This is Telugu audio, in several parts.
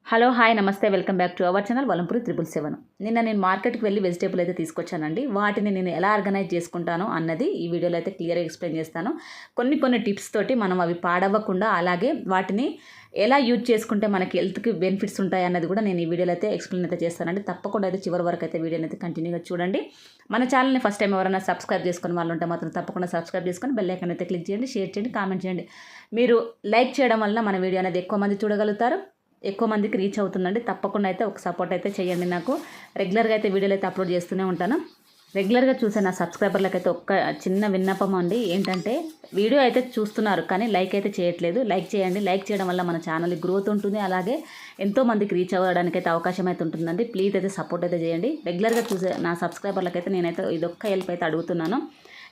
హలో హాయ్ నమస్తే welcome back to our channel Valampuri 777. నిన్న నేను మార్కెట్కి వెళ్ళి వెజిటేబుల్ అయితే తీసుకొచ్చానండి. వాటిని నేను ఎలా ఆర్గనైజ్ చేసుకుంటానో అన్నది ఈ వీడియోలో అయితే క్లియర్గా ఎక్స్ప్లెయిన్ చేస్తాను. కొన్ని టిప్స్ తోటి మనం అవి పాడవ్వకుండా అలాగే వాటిని ఎలా యూజ్ చేసుకుంటే మనకి హెల్త్కి బెనిఫిట్స్ ఉంటాయి అన్నది కూడా నేను ఈ వీడియోలో అయితే ఎక్స్ప్లెయిన్ అయితే చేస్తానండి. తప్పకుండా అయితే చివరి వరకు అయితే వీడియోని అయితే కంటిన్యూగా చూడండి. మన ఛానల్ని ఫస్ట్ టైం ఎవరైనా సబ్స్క్రైబ్ చేసుకుని వాళ్ళు ఉంటే మాత్రం తప్పకుండా సబ్స్క్రైబ్ చేసుకొని బెల్ ఐకాన్ అయితే క్లిక్ చేయండి, షేర్ చేయండి, కామెంట్ చేయండి. మీరు లైక్ చేయడం వల్ల మన వీడియో అనేది ఎక్కువ మంది చూడగలుగుతారు, ఎక్కువ మందికి రీచ్ అవుతుందండి. తప్పకుండా అయితే ఒక సపోర్ట్ అయితే చేయండి. నాకు రెగ్యులర్గా అయితే వీడియోలు అయితే అప్లోడ్ చేస్తూనే ఉంటాను. రెగ్యులర్గా చూసే నా సబ్స్క్రైబర్లకు అయితే ఒక్క చిన్న విన్నపం అండి, ఏంటంటే వీడియో అయితే చూస్తున్నారు కానీ లైక్ అయితే చేయట్లేదు. లైక్ చేయండి. లైక్ చేయడం వల్ల మన ఛానల్ గ్రోత్ ఉంటుంది, అలాగే ఎంతో మందికి రీచ్ అవ్వడానికి అయితే అవకాశం అయితే ఉంటుందండి. ప్లీజ్ అయితే సపోర్ట్ అయితే చేయండి. రెగ్యులర్గా చూసే నా సబ్స్క్రైబర్లకు అయితే నేనైతే ఇదొక్క హెల్ప్ అయితే అడుగుతున్నాను.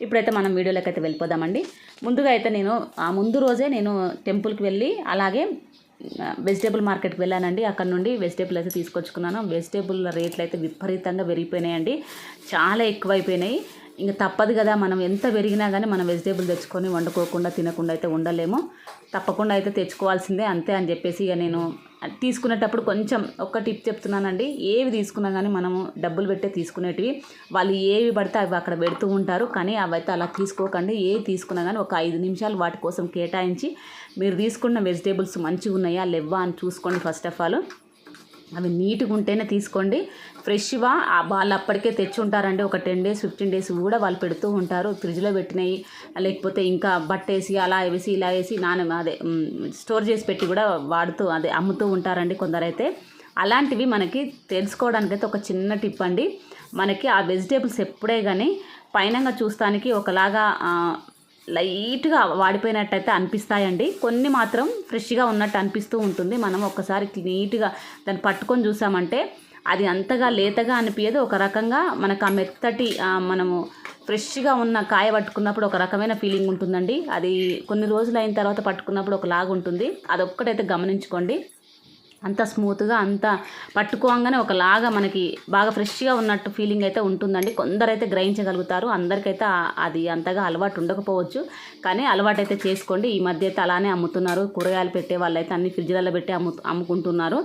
ఇప్పుడైతే మనం వీడియోలోకి అయితే వెళ్ళిపోదామండి. ముందుగా అయితే నేను ముందు రోజే నేను టెంపుల్కి వెళ్ళి అలాగే వెజిటేబుల్ మార్కెట్కి వెళ్ళానండి. అక్కడ నుండి వెజిటేబుల్ అయితే తీసుకొచ్చుకున్నాను. వెజిటేబుల్ రేట్లు అయితే విపరీతంగా పెరిగిపోయినాయండి, చాలా ఎక్కువైపోయినాయి. ఇంకా తప్పదు కదా, మనం ఎంత పెరిగినా కానీ మనం వెజిటేబుల్ తెచ్చుకొని వండుకోకుండా తినకుండా అయితే ఉండలేము. తప్పకుండా అయితే తెచ్చుకోవాల్సిందే అంతే అని చెప్పేసి ఇక నేను తీసుకునేటప్పుడు కొంచెం ఒక్క టిప్ చెప్తున్నానండి. ఏవి తీసుకున్నా కానీ మనము డబ్బులు పెట్టే తీసుకునేటివి వాళ్ళు ఏవి పడితే అవి అక్కడ పెడుతూ ఉంటారు, కానీ అవైతే అలా తీసుకోకండి. ఏవి తీసుకున్నా కానీ ఒక 5 నిమిషాలు వాటి కోసం కేటాయించి మీరు తీసుకున్న వెజిటేబుల్స్ మంచిగా ఉన్నాయా లేవా అని చూసుకోండి. ఫస్ట్ ఆఫ్ ఆల్ అవి నీట్గా ఉంటేనే తీసుకోండి. ఫ్రెష్గా వాళ్ళు అప్పటికే తెచ్చి ఉంటారండి. ఒక 10 days 15 days కూడా వాళ్ళు పెడుతూ ఉంటారు. ఫ్రిడ్జ్లో పెట్టినవి లేకపోతే ఇంకా బట్టేసి అలా వేసి ఇలా వేసి స్టోర్ చేసి పెట్టి కూడా అమ్ముతూ ఉంటారండి కొందరైతే. అలాంటివి మనకి తెలుసుకోవడానికి అయితే ఒక చిన్న టిప్ అండి. మనకి ఆ వెజిటేబుల్స్ ఎప్పుడే కానీ పైనంగా చూస్తానికి ఒకలాగా లైట్గా వాడిపోయినట్టయితే అనిపిస్తాయండి. కొన్ని మాత్రం ఫ్రెష్గా ఉన్నట్టు అనిపిస్తూ ఉంటుంది. మనం ఒక్కసారి నీట్గా దాన్ని పట్టుకొని చూసామంటే అది అంతగా లేతగా అనిపించదు. ఒక రకంగా మనకు ఆ మెత్తటి మనము ఫ్రెష్గా ఉన్న కాయ పట్టుకున్నప్పుడు ఒక రకమైన ఫీలింగ్ ఉంటుందండి. అది కొన్ని రోజులు అయిన తర్వాత పట్టుకున్నప్పుడు ఒకలాగా ఉంటుంది. అదొక్కటైతే గమనించుకోండి. అంత స్మూత్గా అంత పట్టుకోగానే ఒకలాగా మనకి బాగా ఫ్రెష్గా ఉన్నట్టు ఫీలింగ్ అయితే ఉంటుందండి. కొందరైతే గ్రహించగలుగుతారు, అందరికైతే అది అంతగా అలవాటు ఉండకపోవచ్చు, కానీ అలవాటు అయితే చేసుకోండి. ఈ మధ్య అయితే అలానే అమ్ముతున్నారు. కూరగాయలు పెట్టే వాళ్ళైతే అన్ని ఫ్రిడ్జ్లలో పెట్టి అమ్ముకుంటున్నారు.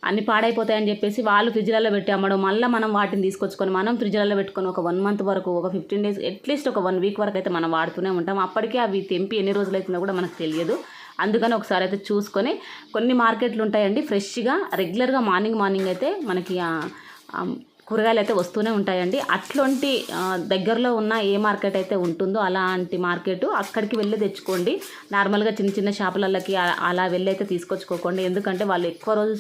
అన్ని పాడైపోతాయని చెప్పేసి వాళ్ళు ఫ్రిడ్జ్లలో పెట్టి అమ్మడం, మళ్ళీ మనం వాటిని తీసుకొచ్చుకొని మనం ఫ్రిడ్జ్లలో పెట్టుకొని ఒక 1 month వరకు, ఒక 15 days, అట్లీస్ట్ ఒక 1 week వరకు అయితే మనం వాడుతూనే ఉంటాం. అప్పటికే అవి తెంపి ఎన్ని రోజులు అవుతుందో కూడా మనకు తెలియదు. అందుకని ఒకసారి అయితే చూసుకొని, కొన్ని మార్కెట్లు ఉంటాయండి ఫ్రెష్గా రెగ్యులర్గా మార్నింగ్ అయితే మనకి కూరగాయలు అయితే వస్తూనే ఉంటాయండి. అట్లాంటి దగ్గరలో ఉన్న ఏ మార్కెట్ అయితే ఉంటుందో అలాంటి మార్కెట్ అక్కడికి వెళ్ళి తెచ్చుకోండి. నార్మల్గా చిన్న షాపులకి అలా వెళ్ళి అయితే తీసుకొచ్చుకోకండి. ఎందుకంటే వాళ్ళు ఎక్కువ రోజు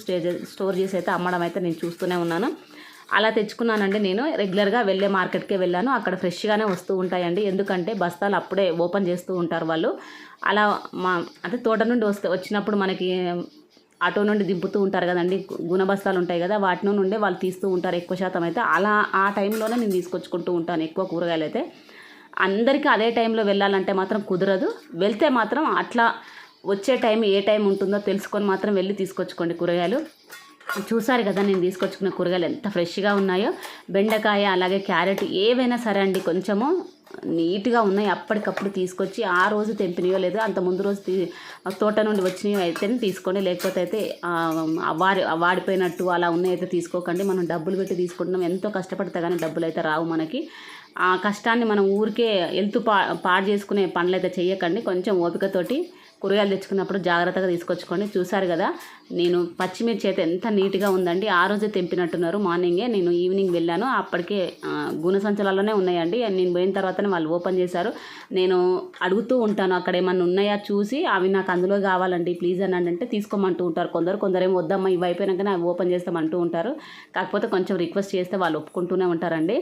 స్టోర్ చేసి అయితే అమ్మడం అయితే నేను చూస్తూనే ఉన్నాను. అలా తెచ్చుకున్నానండి. నేను రెగ్యులర్గా వెళ్ళే మార్కెట్కే వెళ్ళాను. అక్కడ ఫ్రెష్గానే వస్తూ ఉంటాయండి. ఎందుకంటే బస్తాలు అప్పుడే ఓపెన్ చేస్తూ ఉంటారు వాళ్ళు. అలా అంటే తోట నుండి వచ్చినప్పుడు మనకి ఆటో నుండి దింపుతూ ఉంటారు కదండి, గుణబస్తాలు ఉంటాయి కదా, వాటి నుండే వాళ్ళు తీస్తూ ఉంటారు ఎక్కువ శాతం అయితే. అలా ఆ టైంలోనే నేను తీసుకొచ్చుకుంటూ ఉంటాను ఎక్కువ కూరగాయలు అయితే. అందరికీ అదే టైంలో వెళ్ళాలంటే మాత్రం కుదరదు. వెళ్తే మాత్రం అట్లా వచ్చే టైం ఏ టైం ఉంటుందో తెలుసుకొని మాత్రం వెళ్ళి తీసుకొచ్చుకోండి కూరగాయలు. చూసారు కదా నేను తీసుకొచ్చుకున్న కూరగాయలు ఎంత ఫ్రెష్గా ఉన్నాయో. బెండకాయ అలాగే క్యారెట్ ఏవైనా సరే అండి కొంచెము నీట్గా ఉన్నాయి. అప్పటికప్పుడు తీసుకొచ్చి ఆ రోజు తెంపినయో లేదో అంత ముందు రోజు తోట నుండి వచ్చినవి అయితేనే తీసుకోండి. లేకపోతే అయితే వాడిపోయినట్టు అలా ఉన్నాయి అయితే తీసుకోకండి. మనం డబ్బులు పెట్టి తీసుకుంటున్నాం, ఎంతో కష్టపడితే కానీ డబ్బులు అయితే రావు మనకి. ఆ కష్టాన్ని మనం ఊరికే పాడు చేసుకునే పనులు అయితే చేయకండి. కొంచెం ఓపికతోటి కూరగాయలు తెచ్చుకున్నప్పుడు జాగ్రత్తగా తీసుకొచ్చుకోండి. చూసారు కదా నేను పచ్చిమిర్చి అయితే ఎంత నీట్గా ఉందండి. ఆ రోజే తెంపినట్టున్నారు మార్నింగే. నేను ఈవినింగ్ వెళ్ళాను, అప్పటికే గుణసంచులలోనే ఉన్నాయండి. నేను పోయిన తర్వాతనే వాళ్ళు ఓపెన్ చేశారు. నేను అడుగుతూ ఉంటాను అక్కడ ఏమన్నా ఉన్నాయా చూసి, అవి నాకు అందులో కావాలండి ప్లీజ్ అని అంటే తీసుకోమంటూ ఉంటారు. కొందరేమో వద్దమ్మా ఇవి అయిపోయినాకనే అవి ఓపెన్ చేస్తామంటూ ఉంటారు. కాకపోతే కొంచెం రిక్వెస్ట్ చేస్తే వాళ్ళు ఒప్పుకుంటూనే ఉంటారండి.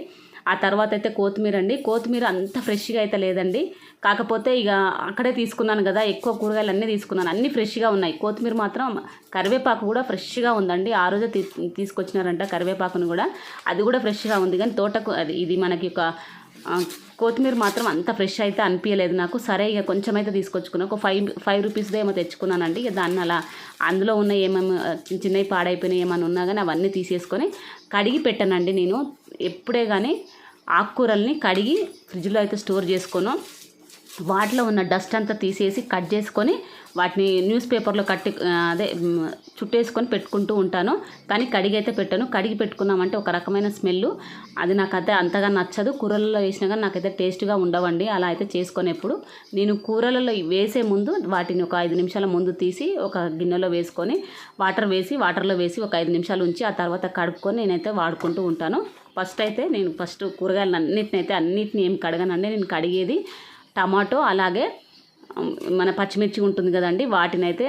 ఆ తర్వాత అయితే కొత్తిమీర అంత ఫ్రెష్గా అయితే లేదండి. కాకపోతే ఇక అక్కడే తీసుకున్నాను కదా, ఎక్కువ కూరగాయలు అన్నీ తీసుకున్నాను, అన్నీ ఫ్రెష్గా ఉన్నాయి. కొత్తిమీర మాత్రం, కరివేపాకు కూడా ఫ్రెష్గా ఉందండి. ఆ రోజే తీసుకొచ్చినారంట కరివేపాకును కూడా, అది కూడా ఫ్రెష్గా ఉంది. కానీ తోటకు ఇది మనకి ఒక కొత్తిమీర మాత్రం అంత ఫ్రెష్ అయితే అనిపించలేదు నాకు. సరే ఇక కొంచెం అయితే తీసుకొచ్చుకున్నాను. ఒక 5 రూపీస్దే ఏమో తెచ్చుకున్నానండి. ఇక దాన్ని అలా అందులో ఉన్న ఏమేమి చిన్నవి పాడైపోయినాయి ఏమైనా ఉన్నా కానీ అవన్నీ తీసేసుకొని కడిగి పెట్టానండి. నేను ఎప్పుడే కానీ ఆకుకూరల్ని కడిగి ఫ్రిడ్జ్లో అయితే స్టోర్ చేసుకోను. వాటిలో ఉన్న డస్ట్ అంతా తీసేసి కట్ చేసుకొని వాటిని న్యూస్ పేపర్లో కట్టి అదే చుట్టేసుకొని పెట్టుకుంటూ ఉంటాను. కానీ కడిగి అయితే పెట్టాను. కడిగి పెట్టుకున్నామంటే ఒక రకమైన స్మెల్, అది నాకైతే అంతగా నచ్చదు. కూరలలో వేసినా కానీ నాకైతే టేస్ట్గా ఉండవండి. అలా అయితే చేసుకొని ఎప్పుడు నేను కూరలలో వేసే ముందు వాటిని ఒక 5 నిమిషాల ముందు తీసి ఒక గిన్నెలో వేసుకొని వాటర్లో వేసి ఒక 5 నిమిషాలు ఉంచి ఆ తర్వాత కడుక్కొని నేనైతే వాడుకుంటూ ఉంటాను. ఫస్ట్ కూరగాయలు అన్నిటిని ఏం కడగనండి. నేను కడిగేది టమాటో, అలాగే మన పచ్చిమిర్చి ఉంటుంది కదండి, వాటినైతే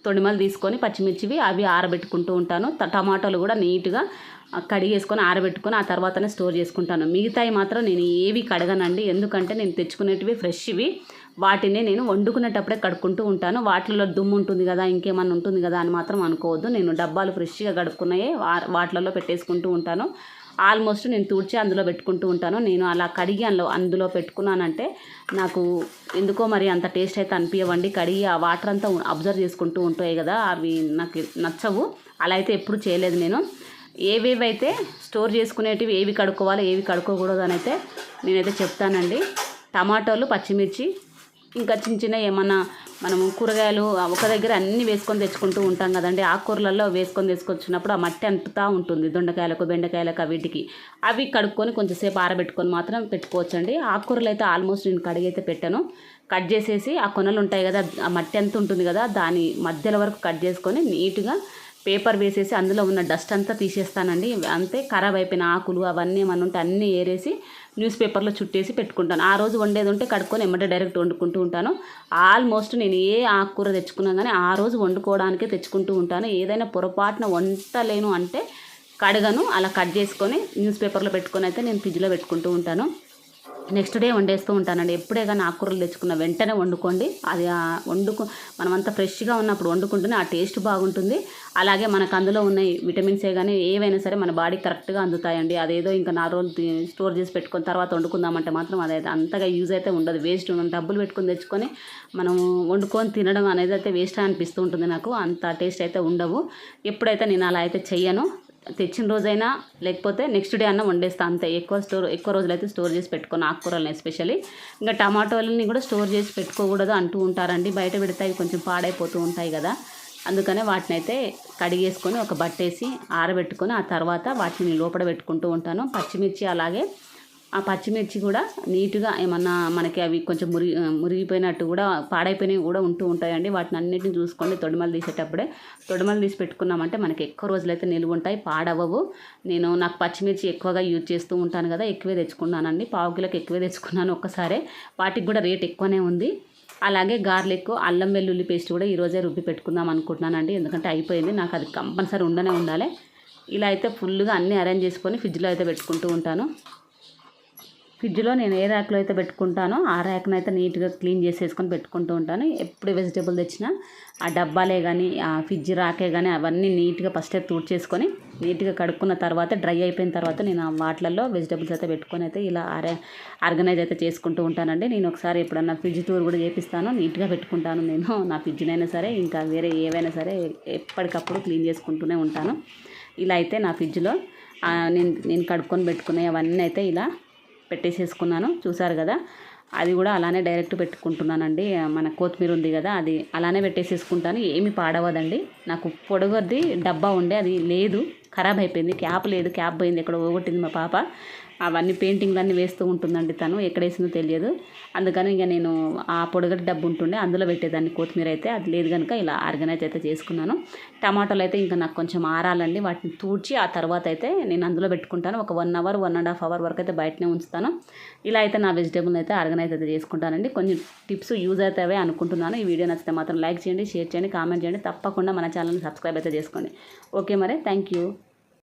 తొడిమలు తీసుకొని పచ్చిమిర్చివి అవి ఆరబెట్టుకుంటూ ఉంటాను. టమాటాలు కూడా నీట్గా కడిగేసుకొని ఆరబెట్టుకొని ఆ తర్వాతనే స్టోర్ చేసుకుంటాను. మిగతాయి మాత్రం నేను ఏవి కడగనండి. ఎందుకంటే నేను తెచ్చుకునేటివి ఫ్రెష్వి, వాటిని నేను వండుకునేటప్పుడే కడుక్కుంటూ ఉంటాను. వాటిలో దుమ్ము ఉంటుంది కదా, ఇంకేమన్నా ఉంటుంది కదా అని మాత్రం అనుకోవద్దు. నేను డబ్బాలు ఫ్రెష్గా కడుక్కున్నాయే వాటిలలో పెట్టేసుకుంటూ ఉంటాను. ఆల్మోస్ట్ నేను తుడిచి అందులో పెట్టుకుంటూ ఉంటాను. నేను అలా కడిగి అందులో పెట్టుకున్నానంటే నాకు ఎందుకో మరి అంత టేస్ట్ అయితే అనిపించవండి. కడిగి ఆ వాటర్ అంతా అబ్జర్వ్ చేసుకుంటూ ఉంటాయి కదా, అవి నాకు నచ్చవు. అలా అయితే ఎప్పుడు చేయలేదు నేను. ఏవేవైతే స్టోర్ చేసుకునేటివి ఏవి కడుక్కోవాలి ఏవి కడుక్కోకూడదు అని అయితే నేనైతే చెప్తానండి. టమాటోలు, పచ్చిమిర్చి, ఇంకా చిన్న ఏమన్నా మనము కూరగాయలు ఒక దగ్గర అన్నీ వేసుకొని తెచ్చుకుంటూ ఉంటాం కదండి. ఆకుకూరలలో వేసుకొని తీసుకొచ్చినప్పుడు ఆ మట్టి అంటుతూ ఉంటుంది. దొండకాయలకు, బెండకాయలకు, వీటికి అవి కడుక్కొని కొంచెంసేపు ఆరబెట్టుకొని మాత్రం పెట్టుకోవచ్చండి. ఆకుకూరలు అయితే ఆల్మోస్ట్ నేను కడిగైతే పెట్టాను. కట్ చేసేసి ఆ కొనలు ఉంటాయి కదా, ఆ మట్టి అంత ఉంటుంది కదా, దాని మధ్యలో వరకు కట్ చేసుకొని నీట్గా పేపర్ వేసేసి అందులో ఉన్న డస్ట్ అంతా తీసేస్తానండి. అంతే, ఖరాబ్ అయిపోయిన ఆకులు అవన్నీ ఏమన్నా ఉంటే అన్నీ ఏరేసి న్యూస్ పేపర్లో చుట్టేసి పెట్టుకుంటాను. ఆ రోజు వండేది ఉంటే కడుక్కొని ఎమ్మటే డైరెక్ట్ వండుకుంటూ ఉంటాను. ఆల్మోస్ట్ నేను ఏ ఆకుకూర తెచ్చుకున్నా కానీ ఆ రోజు వండుకోవడానికే తెచ్చుకుంటూ ఉంటాను. ఏదైనా పొరపాటున వంటలేను అంటే కడగను. అలా కట్ చేసుకొని న్యూస్ పేపర్లో పెట్టుకొని అయితే నేను ఫ్రిడ్జ్లో పెట్టుకుంటూ ఉంటాను. నెక్స్ట్ డే వండేస్తూ ఉంటానండి. ఎప్పుడే కానీ ఆకుకూరలు తెచ్చుకున్న వెంటనే వండుకోండి. అది మనమంతా ఫ్రెష్గా ఉన్నప్పుడు వండుకుంటేనే ఆ టేస్ట్ బాగుంటుంది. అలాగే మనకు అందులో ఉన్న విటమిన్సే కానీ ఏవైనా సరే మన బాడీ కరెక్ట్గా అందుతాయండి. అదేదో ఇంకా 4 రోజులు స్టోర్ చేసి పెట్టుకొని తర్వాత వండుకుందామంటే మాత్రం అదైతే అంతగా యూజ్ అయితే ఉండదు. వేస్ట్. డబ్బులు పెట్టుకొని తెచ్చుకొని మనం వండుకొని తినడం అనేది అయితే వేస్ట్ అనిపిస్తూ ఉంటుంది. నాకు అంత టేస్ట్ అయితే ఉండవు. ఎప్పుడైతే నేను అలా అయితే చెయ్యను. తెచ్చిన రోజైనా లేకపోతే నెక్స్ట్ డే అన్న వండేస్తాను అంతే. ఎక్కువ రోజులైతే స్టోర్ చేసి పెట్టుకోను ఆకుకూరలను ఎస్పెషల్లీ. ఇంకా టమాటోలని కూడా స్టోర్ చేసి పెట్టుకోకూడదు అంటూ ఉంటారండి. బయట పెడితే అవి కొంచెం పాడైపోతూ ఉంటాయి కదా, అందుకనే వాటిని అయితే కడిగేసుకొని ఒక బట్టేసి ఆరబెట్టుకొని ఆ తర్వాత వాటిని లోపల పెట్టుకుంటూ ఉంటాను. పచ్చిమిర్చి అలాగే ఆ పచ్చిమిర్చి కూడా నీట్గా ఏమన్నా మనకి అవి కొంచెం మురిగిపోయినట్టు కూడా పాడైపోయినవి కూడా ఉంటూ ఉంటాయండి. వాటిని అన్నిటిని చూసుకోండి తొడిమలు తీసేటప్పుడే. తొడిమలు తీసి పెట్టుకున్నామంటే మనకి ఎక్కువ రోజులైతే నిలువ ఉంటాయి, పాడవవు. నాకు పచ్చిమిర్చి ఎక్కువగా యూజ్ చేస్తూ ఉంటాను కదా, ఎక్కువే తెచ్చుకున్నానండి. 1/2 కిలోకి ఎక్కువే తెచ్చుకున్నాను ఒక్కసారే. వాటికి కూడా రేట్ ఎక్కువనే ఉంది. అలాగే గార్లిక్, అల్లం వెల్లుల్లి పేస్ట్ కూడా ఈరోజే రుబ్బి పెట్టుకుందాం అనుకుంటున్నానండి. ఎందుకంటే అయిపోయింది, నాకు అది కంపల్సరీ ఉండాలి. ఇలా అయితే ఫుల్గా అన్నీ అరేంజ్ చేసుకొని ఫ్రిడ్జ్లో అయితే పెట్టుకుంటూ ఉంటాను. ఫ్రిడ్జ్లో నేను ఏ ర్యాక్లో అయితే పెట్టుకుంటానో ఆ ర్యాక్ను అయితే నీట్గా క్లీన్ చేసేసుకొని పెట్టుకుంటూ ఉంటాను. ఎప్పుడు వెజిటేబుల్ తెచ్చినా ఆ డబ్బాలే కానీ ఆ ఫ్రిడ్జ్ ర్యాకే కానీ అవన్నీ నీట్గా ఫస్టే తుడిచేసుకొని నీట్గా కడుక్కున్న తర్వాత డ్రై అయిపోయిన తర్వాత నేను ఆ వాటిలలో వెజిటేబుల్స్ అయితే పెట్టుకొని అయితే ఇలా ఆర్గనైజ్ అయితే చేసుకుంటూ ఉంటానండి. నేను ఒకసారి ఎప్పుడన్నా ఫ్రిడ్జ్ టూర్ కూడా చేపిస్తాను. నీట్గా పెట్టుకుంటాను నేను నా ఫ్రిడ్జ్నైనా సరే ఇంకా వేరే ఏవైనా సరే ఎప్పటికప్పుడు క్లీన్ చేసుకుంటూనే ఉంటాను. ఇలా అయితే నా ఫ్రిడ్జ్లో నేను కడుక్కొని పెట్టుకునే అవన్నీ అయితే ఇలా పెట్టేసేసుకున్నాను. చూసారు కదా, అది కూడా అలానే డైరెక్ట్ పెట్టుకుంటున్నానండి. మన కొత్తిమీర ఉంది కదా, అది అలానే పెట్టేసేసుకుంటాను. ఏమి పాడవదండి. నాకు పొడగొద్ది డబ్బా ఉండే, అది లేదు, ఖరాబ్ అయిపోయింది. క్యాప్ లేదు, క్యాప్ పోయింది, ఎక్కడ పోగొట్టింది మా పాప. అవన్నీ పెయింటింగ్లన్నీ వేస్తూ ఉంటుందండి తను, ఎక్కడ వేసిందో తెలియదు. అందుకని ఇక నేను ఆ పొడగటి డబ్బు ఉంటుండే అందులో పెట్టేదాన్ని కొత్తిమీర అయితే, అది లేదు కనుక ఇలా ఆర్గనైజ్ అయితే చేసుకున్నాను. టమాటాలు అయితే ఇంకా నాకు కొంచెం ఆరాలండి, వాటిని తూడ్చి ఆ తర్వాత అయితే నేను అందులో పెట్టుకుంటాను. ఒక 1 అవర్ 1.5 అవర్ వరకు అయితే బయటనే ఉంచుతాను. ఇలా అయితే నా వెజిటేబుల్ అయితే ఆర్గనైజ్ అయితే చేసుకుంటానండి. కొన్ని టిప్స్ యూజ్ అవుతావే అనుకుంటున్నాను. ఈ వీడియో నచ్చితే మాత్రం లైక్ చేయండి, షేర్ చేయండి, కామెంట్ చేయండి. తప్పకుండా మన ఛానల్ని సబ్స్క్రైబ్ అయితే చేసుకోండి. ఓకే మరి, థ్యాంక్ యూ.